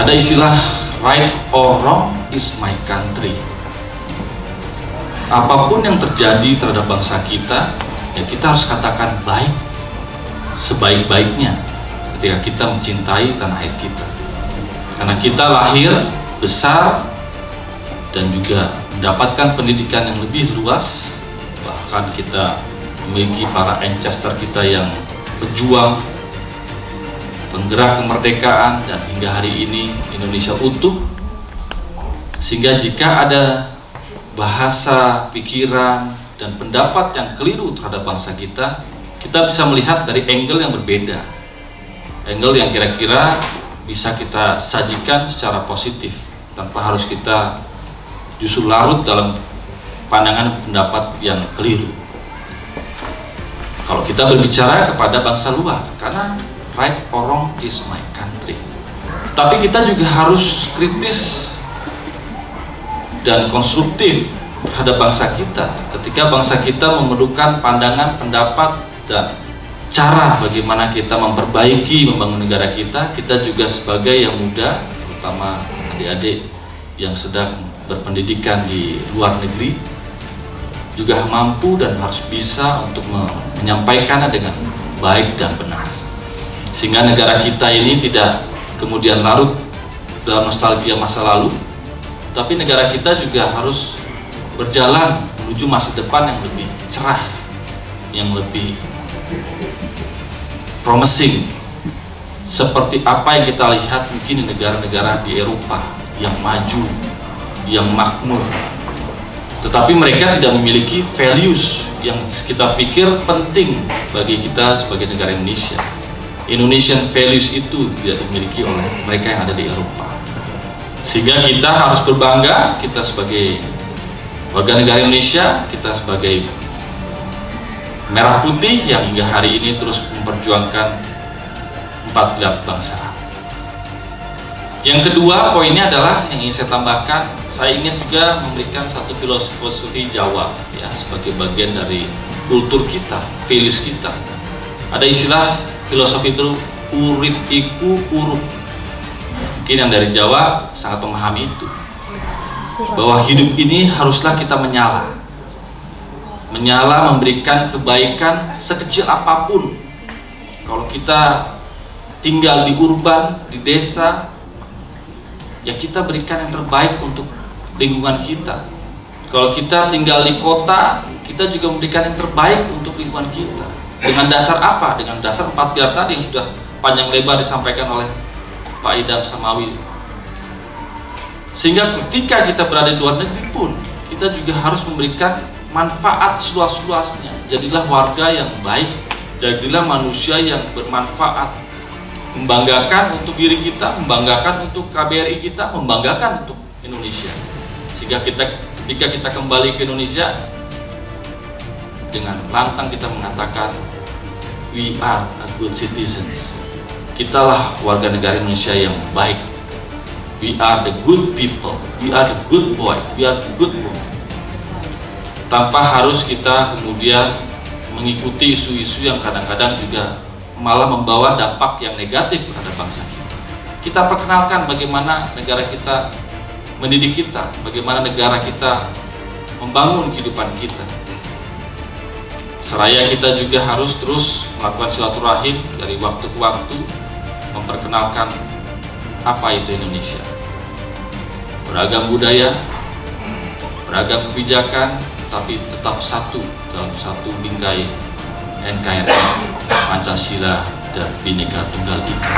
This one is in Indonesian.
Ada istilah right or wrong is my country. Apapun yang terjadi terhadap bangsa kita, ya kita harus katakan baik sebaik-baiknya ketika kita mencintai tanah air kita. Karena kita lahir, besar, dan juga mendapatkan pendidikan yang lebih luas. Bahkan kita memiliki para ancestor kita yang pejuang, penggerak kemerdekaan, dan hingga hari ini Indonesia utuh. Sehingga jika ada bahasa, pikiran, dan pendapat yang keliru terhadap bangsa kita, kita bisa melihat dari angle yang berbeda. Angle yang kira-kira bisa kita sajikan secara positif, tanpa harus kita justru larut dalam pandangan pendapat yang keliru. Kalau kita berbicara kepada bangsa luar, karena right or wrong is my country. Tapi kita juga harus kritis dan konstruktif terhadap bangsa kita. Ketika bangsa kita memerlukan pandangan, pendapat, dan cara bagaimana kita memperbaiki, membangun negara kita, kita juga sebagai yang muda, terutama adik-adik yang sedang berpendidikan di luar negeri, juga mampu dan harus bisa untuk menyampaikannya dengan baik dan benar. Sehingga negara kita ini tidak kemudian larut dalam nostalgia masa lalu, tapi negara kita juga harus berjalan menuju masa depan yang lebih cerah, yang lebih promising, seperti apa yang kita lihat mungkin di negara-negara di Eropa yang maju, yang makmur, tetapi mereka tidak memiliki values yang kita pikir penting bagi kita sebagai negara Indonesia. Indonesian values itu tidak dimiliki oleh mereka yang ada di Eropa. Sehingga kita harus berbangga, kita sebagai warga negara Indonesia, kita sebagai merah putih yang hingga hari ini terus memperjuangkan empat pilar bangsa. Yang kedua poinnya adalah yang ingin saya tambahkan, saya ingin juga memberikan satu filosofi Jawa ya, sebagai bagian dari kultur kita, values kita. Ada istilah filosofi itu urip iku urup. Mungkin yang dari Jawa sangat memahami itu, bahwa hidup ini haruslah kita menyala memberikan kebaikan sekecil apapun. Kalau kita tinggal di urban, di desa, ya kita berikan yang terbaik untuk lingkungan kita. Kalau kita tinggal di kota, kita juga memberikan yang terbaik untuk lingkungan kita. Dengan dasar apa? Dengan dasar 4 pilar tadi yang sudah panjang lebar disampaikan oleh Pak Idam Samawi. Sehingga ketika kita berada di luar negeri pun, kita juga harus memberikan manfaat seluas-luasnya. Jadilah warga yang baik, jadilah manusia yang bermanfaat, membanggakan untuk diri kita, membanggakan untuk KBRI kita, membanggakan untuk Indonesia. Sehingga ketika kita kembali ke Indonesia, dengan lantang kita mengatakan we are a good citizens. Kitalah warga negara Indonesia yang baik. We are the good people, we are the good boy, we are the good woman. Tanpa harus kita kemudian mengikuti isu-isu yang kadang-kadang juga malah membawa dampak yang negatif terhadap bangsa kita. Kita perkenalkan bagaimana negara kita mendidik kita, bagaimana negara kita membangun kehidupan kita. Seraya kita juga harus terus melakukan silaturahim dari waktu ke waktu, memperkenalkan apa itu Indonesia. Beragam budaya, beragam kebijakan, tapi tetap satu dalam satu bingkai NKRI, Pancasila, dan Bhinneka Tunggal Ika.